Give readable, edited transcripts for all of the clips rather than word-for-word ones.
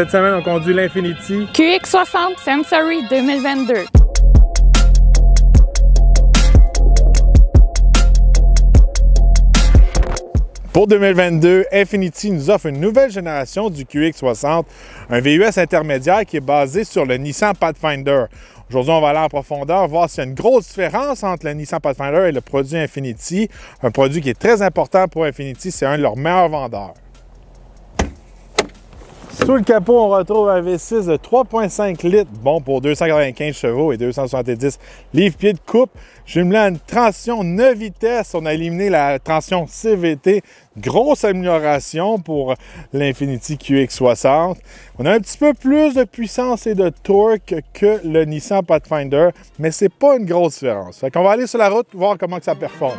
Cette semaine, on conduit l'Infiniti QX60 Sensory 2022. Pour 2022, Infiniti nous offre une nouvelle génération du QX60, un VUS intermédiaire qui est basé sur le Nissan Pathfinder. Aujourd'hui, on va aller en profondeur, voir s'il y a une grosse différence entre le Nissan Pathfinder et le produit Infiniti. Un produit qui est très important pour Infiniti, c'est un de leurs meilleurs vendeurs. Sous le capot, on retrouve un V6 de 3,5 litres, bon pour 295 chevaux et 270 livres-pieds de coupe, jumelé à une transmission 9 vitesses. On a éliminé la transmission CVT, grosse amélioration pour l'Infiniti QX60. On a un petit peu plus de puissance et de torque que le Nissan Pathfinder, mais c'est pas une grosse différence. Fait qu'on va aller sur la route voir comment que ça performe.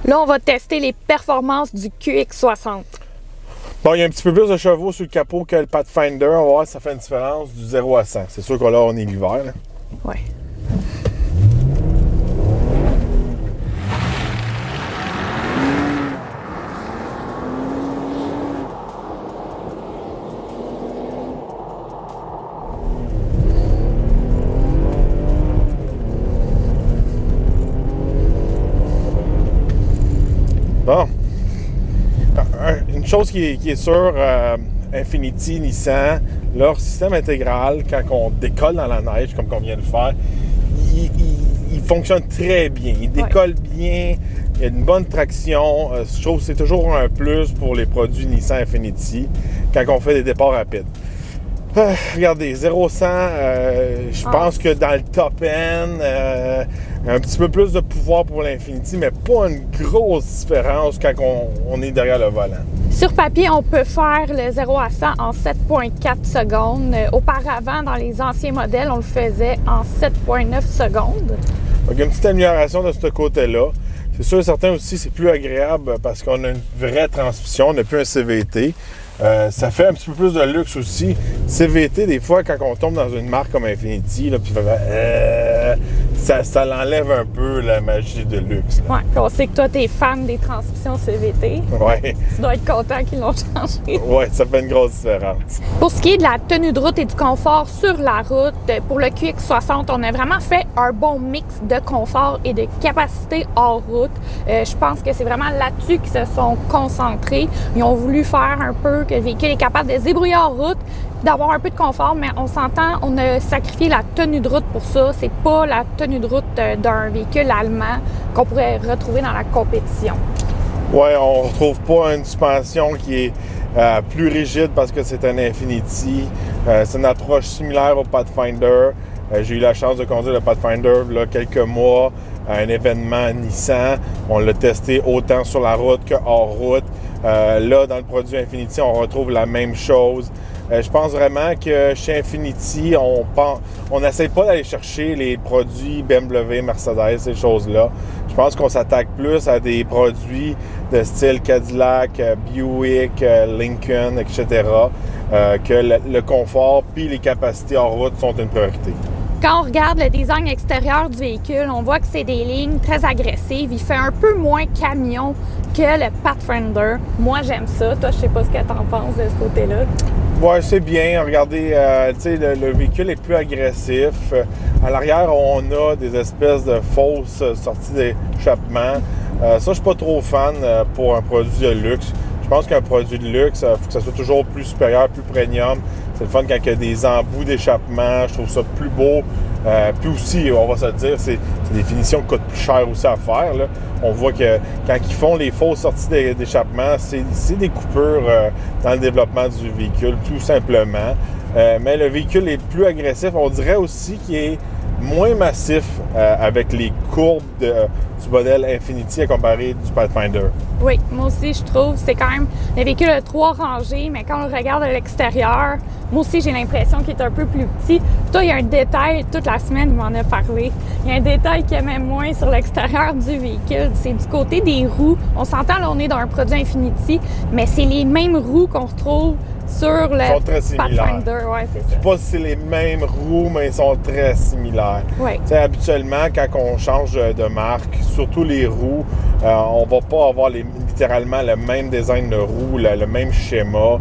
Là, on va tester les performances du QX60. Bon, il y a un petit peu plus de chevaux sur le capot que le Pathfinder. On va voir si ça fait une différence du 0 à 100. C'est sûr que là, on est l'hiver. Ouais. Bon. Une chose qui est sûre, Infiniti, Nissan, leur système intégral, quand on décolle dans la neige, comme on vient de faire, il fonctionne très bien. Il décolle bien, il y a une bonne traction. Je trouve que c'est toujours un plus pour les produits Nissan Infiniti quand on fait des départs rapides. Regardez, 0-100, je pense que dans le top end, un petit peu plus de pouvoir pour l'Infiniti, mais pas une grosse différence quand on est derrière le volant. Sur papier, on peut faire le 0 à 100 en 7,4 secondes. Auparavant, dans les anciens modèles, on le faisait en 7,9 secondes. Donc, il y a une petite amélioration de ce côté-là. C'est sûr et certain aussi, c'est plus agréable parce qu'on a une vraie transmission, on n'a plus un CVT. Ça fait un petit peu plus de luxe aussi. CVT, des fois, quand on tombe dans une marque comme Infiniti, là, puis ça l'enlève un peu la magie de luxe. Oui, on sait que toi, tu es fan des transmissions CVT. Oui. Tu dois être content qu'ils l'ont changé. Oui, ça fait une grosse différence. Pour ce qui est de la tenue de route et du confort sur la route, pour le QX60, on a vraiment fait un bon mix de confort et de capacité hors route. Je pense que c'est vraiment là-dessus qu'ils se sont concentrés. Ils ont voulu faire un peu que le véhicule est capable de se débrouiller en route, d'avoir un peu de confort, mais on s'entend, on a sacrifié la tenue de route pour ça. C'est pas la tenue de route d'un véhicule allemand qu'on pourrait retrouver dans la compétition. Oui, on ne retrouve pas une suspension qui est plus rigide parce que c'est un Infiniti. C'est une approche similaire au Pathfinder. J'ai eu la chance de conduire le Pathfinder il y a quelques mois à un événement Nissan. On l'a testé autant sur la route que hors route. Là, dans le produit Infiniti, on retrouve la même chose. Je pense vraiment que chez Infiniti, on n'essaie pas d'aller chercher les produits BMW, Mercedes, ces choses-là. Je pense qu'on s'attaque plus à des produits de style Cadillac, Buick, Lincoln, etc. Que le confort puis les capacités en route sont une priorité. Quand on regarde le design extérieur du véhicule, on voit que c'est des lignes très agressives. Il fait un peu moins camion que le Pathfinder. Moi, j'aime ça. Toi, je sais pas ce que tu en penses de ce côté-là. Oui, c'est bien. Regardez, le véhicule est plus agressif. À l'arrière, on a des espèces de fausses sorties d'échappement. Ça, je suis pas trop fan pour un produit de luxe. Je pense qu'un produit de luxe, il faut que ça soit toujours plus supérieur, plus premium. C'est le fun quand il y a des embouts d'échappement. Je trouve ça plus beau. Puis aussi, on va se le dire, c'est des finitions qui coûtent plus cher aussi à faire. Là. On voit que quand ils font les fausses sorties d'échappement, c'est des coupures dans le développement du véhicule, tout simplement. Mais le véhicule est plus agressif. On dirait aussi qu'il est moins massif avec les courbes du modèle Infiniti à comparer du Pathfinder. Oui, moi aussi, je trouve. C'est quand même le véhicule a 3 rangées, mais quand on le regarde de l'extérieur, moi aussi, j'ai l'impression qu'il est un peu plus petit. Toi, il y a un détail, toute la semaine, il m'en a parlé. Il y a un détail qu'il aimait moins sur l'extérieur du véhicule. C'est du côté des roues. On s'entend, là, on est dans un produit Infiniti, mais c'est les mêmes roues qu'on retrouve sur le Ils sont très similaires. Pathfinder. Ouais, c'est ça. Je sais pas si c'est les mêmes roues, mais ils sont très similaires. Ouais. Tu sais, habituellement, quand on change de marque, surtout les roues, on va pas avoir littéralement le même design de roue, le même schéma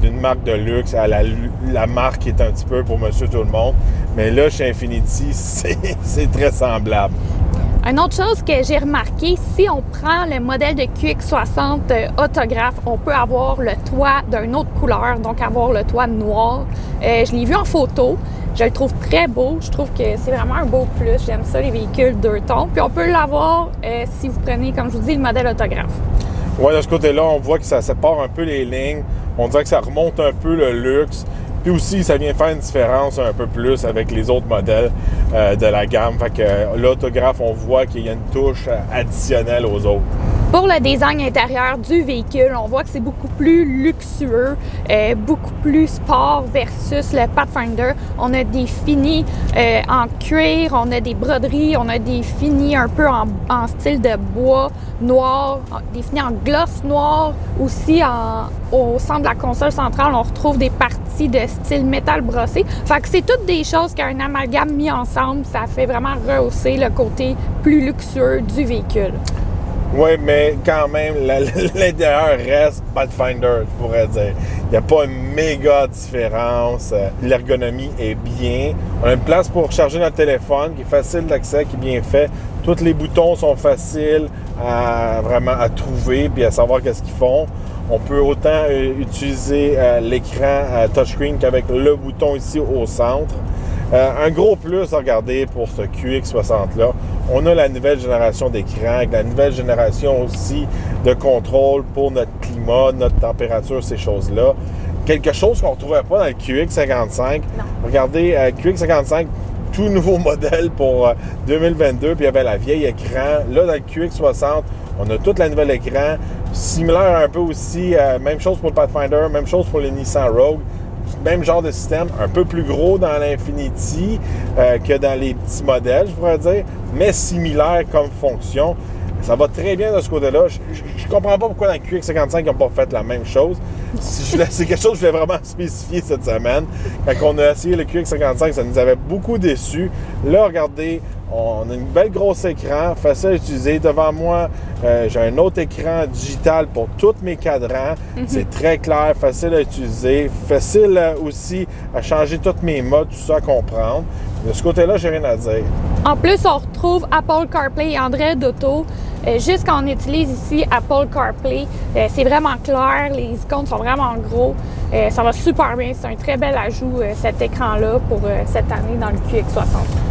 d'une marque de luxe à la marque qui est un petit peu pour monsieur tout le monde. Mais là, chez Infiniti, c'est très semblable. Une autre chose que j'ai remarqué, si on prend le modèle de QX60 autographe, on peut avoir le toit d'une autre couleur, donc avoir le toit noir. Je l'ai vu en photo, je le trouve très beau, je trouve que c'est vraiment un beau plus. J'aime ça, les véhicules deux tons. Puis on peut l'avoir si vous prenez, comme je vous dis, le modèle autographe. Oui, de ce côté-là, on voit que ça sépare un peu les lignes. On dirait que ça remonte un peu le luxe. Puis aussi, ça vient faire une différence un peu plus avec les autres modèles de la gamme. Fait que l'autographe, on voit qu'il y a une touche additionnelle aux autres. Pour le design intérieur du véhicule, on voit que c'est beaucoup plus luxueux, beaucoup plus sport versus le Pathfinder. On a des finis en cuir, on a des broderies, on a des finis un peu en style de bois noir, des finis en gloss noir. Aussi, au centre de la console centrale, on retrouve des parties de style métal brossé. Fait que c'est toutes des choses qu'un amalgame mis ensemble, ça fait vraiment rehausser le côté plus luxueux du véhicule. Oui, mais quand même, l'intérieur reste Pathfinder, je pourrais dire. Il n'y a pas une méga différence. L'ergonomie est bien. On a une place pour charger notre téléphone qui est facile d'accès, qui est bien fait. Tous les boutons sont faciles vraiment à trouver puis à savoir qu'est-ce qu'ils font. On peut autant utiliser l'écran touchscreen qu'avec le bouton ici au centre. Un gros plus à regarder pour ce QX60-là, on a la nouvelle génération d'écran, la nouvelle génération aussi de contrôle pour notre climat, notre température, ces choses-là. Quelque chose qu'on ne retrouvait pas dans le QX55. Non. Regardez, QX55, tout nouveau modèle pour 2022, puis il y avait la vieille écran. Là, dans le QX60, on a toute la nouvelle écran. Similaire un peu aussi, même chose pour le Pathfinder, même chose pour le Nissan Rogue. Même genre de système, un peu plus gros dans l'Infiniti que dans les petits modèles, je pourrais dire, mais similaire comme fonction. Ça va très bien de ce côté-là. Je comprends pas pourquoi dans le QX55, ils n'ont pas fait la même chose. C'est quelque chose que je voulais vraiment spécifier cette semaine. Quand on a essayé le QX55, ça nous avait beaucoup déçus. Là, regardez, on a une belle grosse écran, facile à utiliser. Devant moi, j'ai un autre écran digital pour tous mes cadrans. C'est très clair, facile à utiliser, facile aussi à changer tous mes modes, tout ça à comprendre. De ce côté-là, j'ai rien à dire. En plus, on retrouve Apple CarPlay et Android Auto. Juste quand on utilise ici Apple CarPlay, c'est vraiment clair, les icônes sont vraiment gros. Ça va super bien, c'est un très bel ajout cet écran-là pour cette année dans le QX60.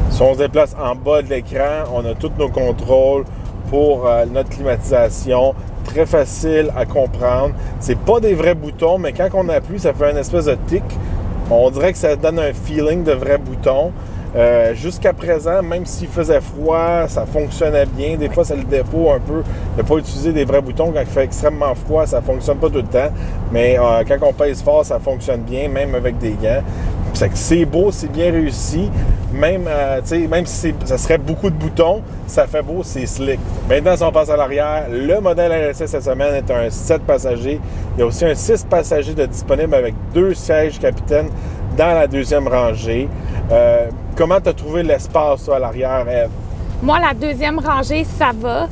Si on se déplace en bas de l'écran, on a tous nos contrôles pour notre climatisation. Très facile à comprendre. C'est pas des vrais boutons, mais quand on appuie, ça fait une espèce de tic. On dirait que ça donne un feeling de vrai bouton. Jusqu'à présent, même s'il faisait froid, ça fonctionnait bien. Des fois, c'est le défaut un peu de ne pas utiliser des vrais boutons. Quand il fait extrêmement froid, ça ne fonctionne pas tout le temps. Mais quand on pèse fort, ça fonctionne bien, même avec des gants. C'est beau, c'est bien réussi. Même si ça serait beaucoup de boutons, ça fait beau, c'est slick. Maintenant, si on passe à l'arrière, le modèle RS6 cette semaine est un 7 passagers. Il y a aussi un 6 passagers de disponible avec 2 sièges capitaine dans la deuxième rangée. Comment tu as trouvé l'espace toi, à l'arrière, Ève? Moi, la deuxième rangée, ça va.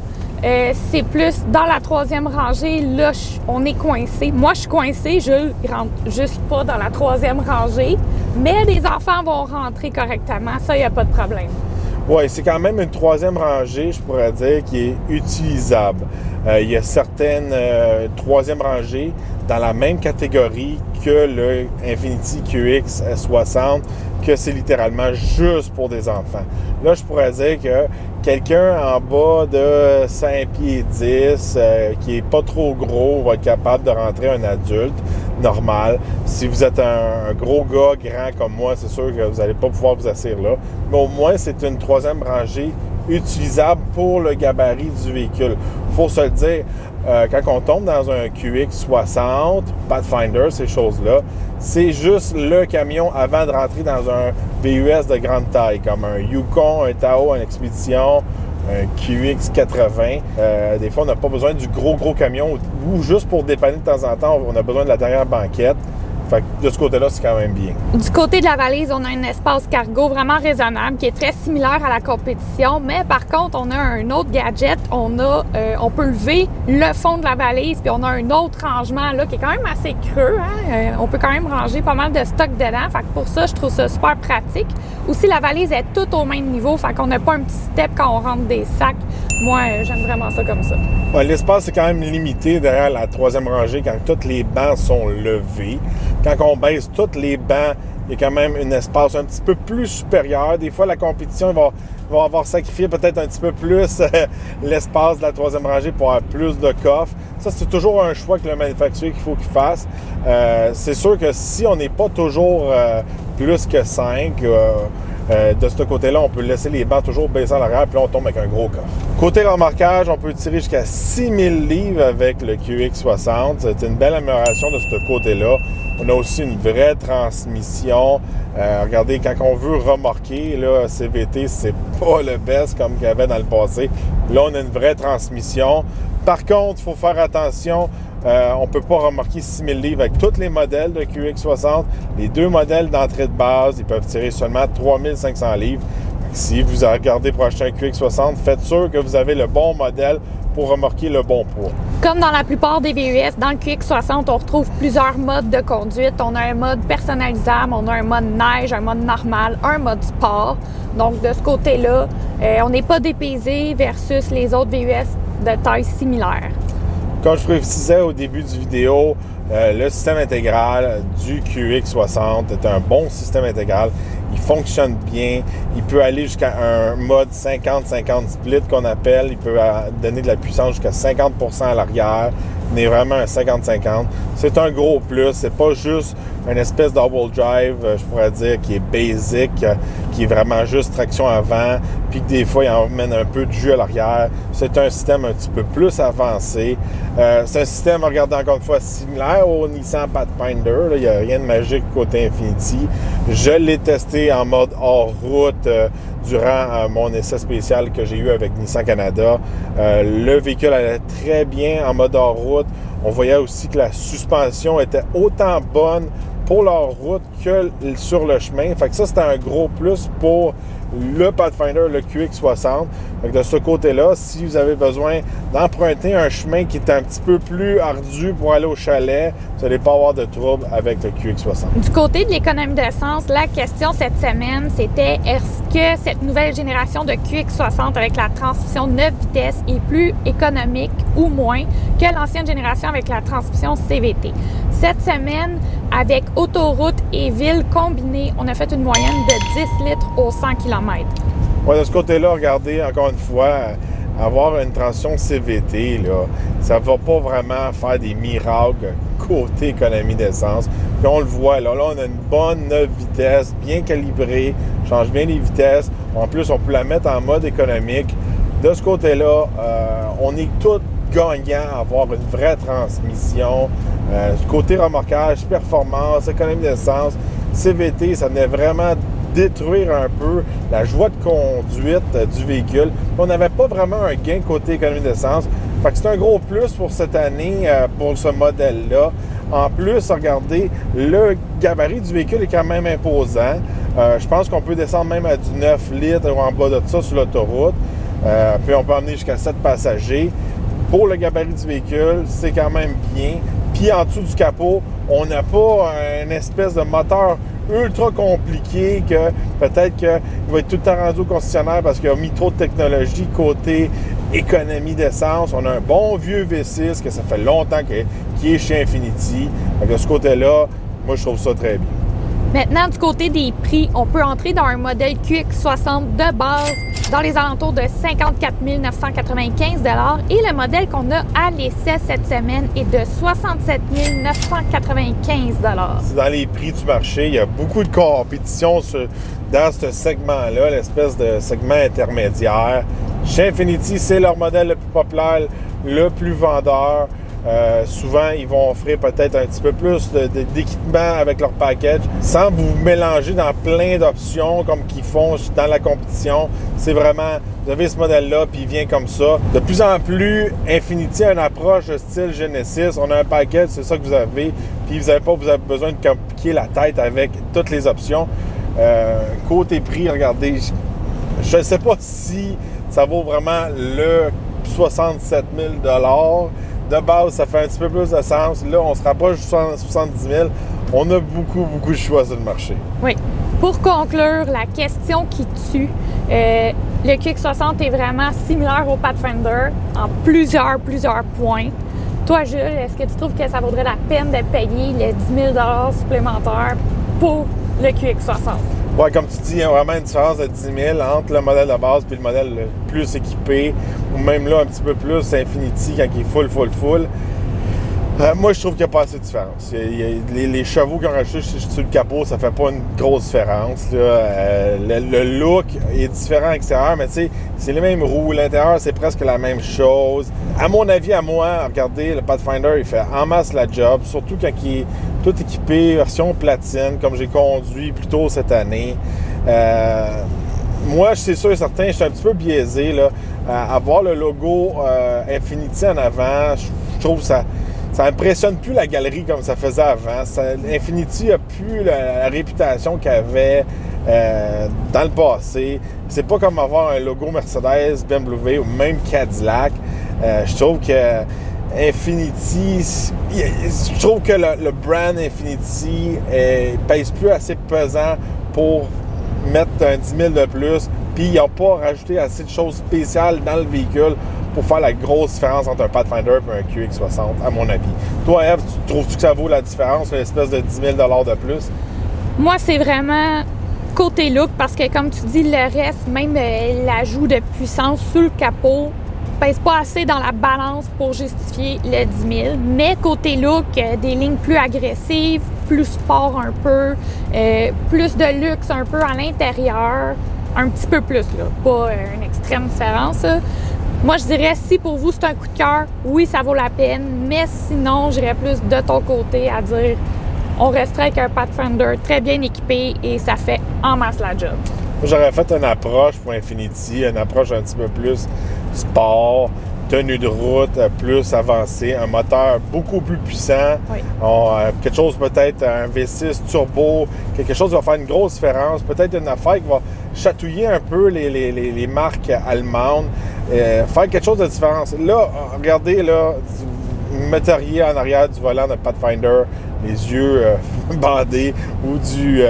C'est plus dans la troisième rangée, là, on est coincé. Moi, je suis coincée, je rentre juste pas dans la troisième rangée, mais les enfants vont rentrer correctement, ça, il n'y a pas de problème. Oui, c'est quand même une troisième rangée, je pourrais dire, qui est utilisable. Il y a certaines troisième rangées dans la même catégorie que le Infiniti QX60, que c'est littéralement juste pour des enfants. Là, je pourrais dire que quelqu'un en bas de 5 pieds 10, qui est pas trop gros, va être capable de rentrer un adulte normal. Si vous êtes un gros gars grand comme moi, c'est sûr que vous n'allez pas pouvoir vous asseoir là. Mais au moins, c'est une troisième rangée utilisable pour le gabarit du véhicule. Il faut se le dire, quand on tombe dans un QX60, Pathfinder, ces choses-là, c'est juste le camion avant de rentrer dans un VUS de grande taille, comme un Yukon, un Tahoe, une Expedition, un QX80. Des fois, on n'a pas besoin du gros camion ou juste pour dépanner de temps en temps, on a besoin de la dernière banquette. Fait que de ce côté-là, c'est quand même bien. Du côté de la valise, on a un espace cargo vraiment raisonnable qui est très similaire à la compétition, mais par contre, on a un autre gadget. On peut lever le fond de la valise, puis on a un autre rangement là qui est quand même assez creux. Hein? On peut quand même ranger pas mal de stock dedans. Fait que pour ça, je trouve ça super pratique. Aussi, la valise est toute au même niveau, fait qu'on n'a pas un petit step quand on rentre des sacs. Moi, j'aime vraiment ça comme ça. Ouais, l'espace est quand même limité derrière la troisième rangée quand tous les bancs sont levés. Quand on baisse tous les bancs, il y a quand même un espace un petit peu plus supérieur. Des fois, la compétition va avoir sacrifié peut-être un petit peu plus l'espace de la troisième rangée pour avoir plus de coffres. Ça, c'est toujours un choix que le manufacturier qu'il faut qu'il fasse. C'est sûr que si on n'est pas toujours plus que 5, de ce côté-là, on peut laisser les bancs toujours baisser à l'arrière, puis là, on tombe avec un gros coffre. Côté remorquage, on peut tirer jusqu'à 6000 livres avec le QX60. C'est une belle amélioration de ce côté-là. On a aussi une vraie transmission. Regardez, quand on veut remorquer, là, CVT, c'est pas le best comme qu'il y avait dans le passé. Là, on a une vraie transmission. Par contre, il faut faire attention. On ne peut pas remorquer 6000 livres avec tous les modèles de QX60. Les deux modèles d'entrée de base, ils peuvent tirer seulement 3500 livres. Si vous regardez pour acheter un QX60, faites sûr que vous avez le bon modèle pour remorquer le bon poids. Comme dans la plupart des VUS, dans le QX60, on retrouve plusieurs modes de conduite. On a un mode personnalisable, on a un mode neige, un mode normal, un mode sport. Donc, de ce côté-là, on n'est pas dépaysé versus les autres VUS de taille similaire. Comme je précisais au début du vidéo, le système intégral du QX60 est un bon système intégral. Il fonctionne bien. Il peut aller jusqu'à un mode 50-50 split qu'on appelle. Il peut donner de la puissance jusqu'à 50% à l'arrière. On est vraiment un 50-50. C'est un gros plus. C'est pas juste une espèce double drive, je pourrais dire, qui est basic, qui est vraiment juste traction avant, puis que des fois, il emmène un peu de jus à l'arrière. C'est un système un petit peu plus avancé. C'est un système, regardez encore une fois, similaire au Nissan Pathfinder. Là, il n'y a rien de magique côté Infiniti. Je l'ai testé en mode hors route durant mon essai spécial que j'ai eu avec Nissan Canada. Le véhicule allait très bien en mode hors route. On voyait aussi que la suspension était autant bonne pour leur route que sur le chemin. Fait que ça, c'était un gros plus pour le Pathfinder, le QX60. Fait que de ce côté-là, si vous avez besoin d'emprunter un chemin qui est un petit peu plus ardu pour aller au chalet, vous n'allez pas avoir de trouble avec le QX60. Du côté de l'économie d'essence, la question cette semaine, c'était est-ce que cette nouvelle génération de QX60 avec la transmission 9 vitesses est plus économique ou moins que l'ancienne génération avec la transmission CVT? Cette semaine, avec autoroute et ville combinées, on a fait une moyenne de 10 litres au 100 km. Ouais, de ce côté-là, regardez, encore une fois, avoir une transition CVT, là, ça ne va pas vraiment faire des miracles côté économie d'essence. Puis on le voit, là, on a une bonne 9 vitesses, bien calibrée, change bien les vitesses. En plus, on peut la mettre en mode économique. De ce côté-là, on est tous gagnants à avoir une vraie transmission. Côté remorquage, performance, économie d'essence, CVT, ça venait vraiment détruire un peu la joie de conduite du véhicule. On n'avait pas vraiment un gain côté économie d'essence. Fait que c'est un gros plus pour cette année, pour ce modèle-là. En plus, regardez, le gabarit du véhicule est quand même imposant. Je pense qu'on peut descendre même à du 9 litres ou en bas de ça sur l'autoroute. Puis on peut emmener jusqu'à 7 passagers. Pour le gabarit du véhicule, c'est quand même bien. Puis en dessous du capot, on n'a pas une espèce de moteur ultra compliqué que peut-être qu'il va être tout le temps rendu au concessionnaire parce qu'il a mis trop de technologie côté économie d'essence. On a un bon vieux V6 que ça fait longtemps qu'il est chez Infiniti. De ce côté-là, moi, je trouve ça très bien. Maintenant, du côté des prix, on peut entrer dans un modèle QX60 de base dans les alentours de 54 995 $ et le modèle qu'on a à l'essai cette semaine est de 67 995 $. C'est dans les prix du marché. Il y a beaucoup de compétition dans ce segment-là, l'espèce de segment intermédiaire. Chez Infiniti, c'est leur modèle le plus populaire, le plus vendeur. Souvent, ils vont offrir peut-être un petit peu plus d'équipement avec leur package sans vous mélanger dans plein d'options comme qu'ils font dans la compétition. C'est vraiment, vous avez ce modèle-là, puis il vient comme ça. De plus en plus, Infiniti a une approche de style Genesis. On a un package, c'est ça que vous avez, puis vous n'avez pas besoin de compliquer la tête avec toutes les options. Côté prix, regardez, je ne sais pas si ça vaut vraiment le 67 000 $. De base, ça fait un petit peu plus de sens. Là, on se rapproche de 70 000. On a beaucoup de choix sur le marché. Oui. Pour conclure, la question qui tue, le QX60 est vraiment similaire au Pathfinder en plusieurs points. Toi, Jules, est-ce que tu trouves que ça vaudrait la peine de payer les 10 000 $ supplémentaires pour le QX60? Oui, comme tu dis, il y a vraiment une différence de 10 000 entre le modèle de base et le modèle le plus équipé, ou même là, un petit peu plus Infiniti quand il est full. Moi, je trouve qu'il n'y a pas assez de différence. Les chevaux qui ont rajouté sur le capot, ça fait pas une grosse différence. Le look est différent à l'extérieur, mais tu sais, c'est les mêmes roues. L'intérieur, c'est presque la même chose. À mon avis, regardez, le Pathfinder, il fait en masse la job, surtout quand il est tout équipé, version platine, comme j'ai conduit plus tôt cette année. Moi, c'est sûr et certain, je suis un petit peu biaisé là, à voir le logo Infiniti en avant. Je trouve que ça impressionne plus la galerie comme ça faisait avant. Infiniti a plus la réputation qu'il avait dans le passé. C'est pas comme avoir un logo Mercedes, BMW ou même Cadillac. Je trouve que Infiniti, je trouve que le brand Infiniti pèse plus assez pesant pour mettre un 10 000 de plus. Puis ils n'ont pas rajouté assez de choses spéciales dans le véhicule pour faire la grosse différence entre un Pathfinder et un QX60, à mon avis. Toi, Eve, trouves-tu que ça vaut la différence, l'espèce de 10 000 $ de plus? Moi, c'est vraiment côté look, parce que comme tu dis, le reste, même l'ajout de puissance sur le capot, pèse pas assez dans la balance pour justifier le 10 000. Mais côté look, des lignes plus agressives, plus sport un peu, plus de luxe un peu à l'intérieur, un petit peu plus, là, pas une extrême différence. Là. Moi, je dirais, si pour vous, c'est un coup de cœur, oui, ça vaut la peine, mais sinon, j'irais plus de ton côté à dire on resterait avec un Pathfinder très bien équipé et ça fait en masse la job. J'aurais fait une approche pour Infiniti, une approche un petit peu plus sport, tenue de route plus avancée, un moteur beaucoup plus puissant, oui. Quelque chose peut-être, un V6 turbo, quelque chose qui va faire une grosse différence, peut-être une affaire qui va chatouiller un peu les marques allemandes, faire quelque chose de différent. Là, regardez, là, vous metteriez en arrière du volant de Pathfinder, les yeux bandés, ou du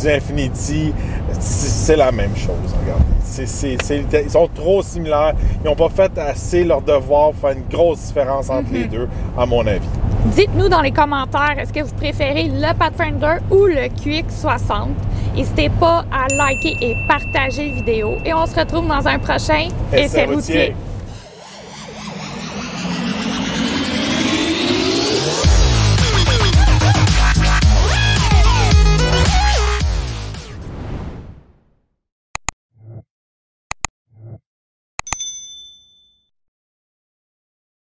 Infiniti, c'est la même chose, regardez. Ils sont trop similaires. Ils n'ont pas fait assez leur devoir pour faire une grosse différence entre les deux, à mon avis. Dites-nous dans les commentaires, est-ce que vous préférez le Pathfinder ou le QX60? N'hésitez pas à liker et partager la vidéo. Et on se retrouve dans un prochain Essai routier.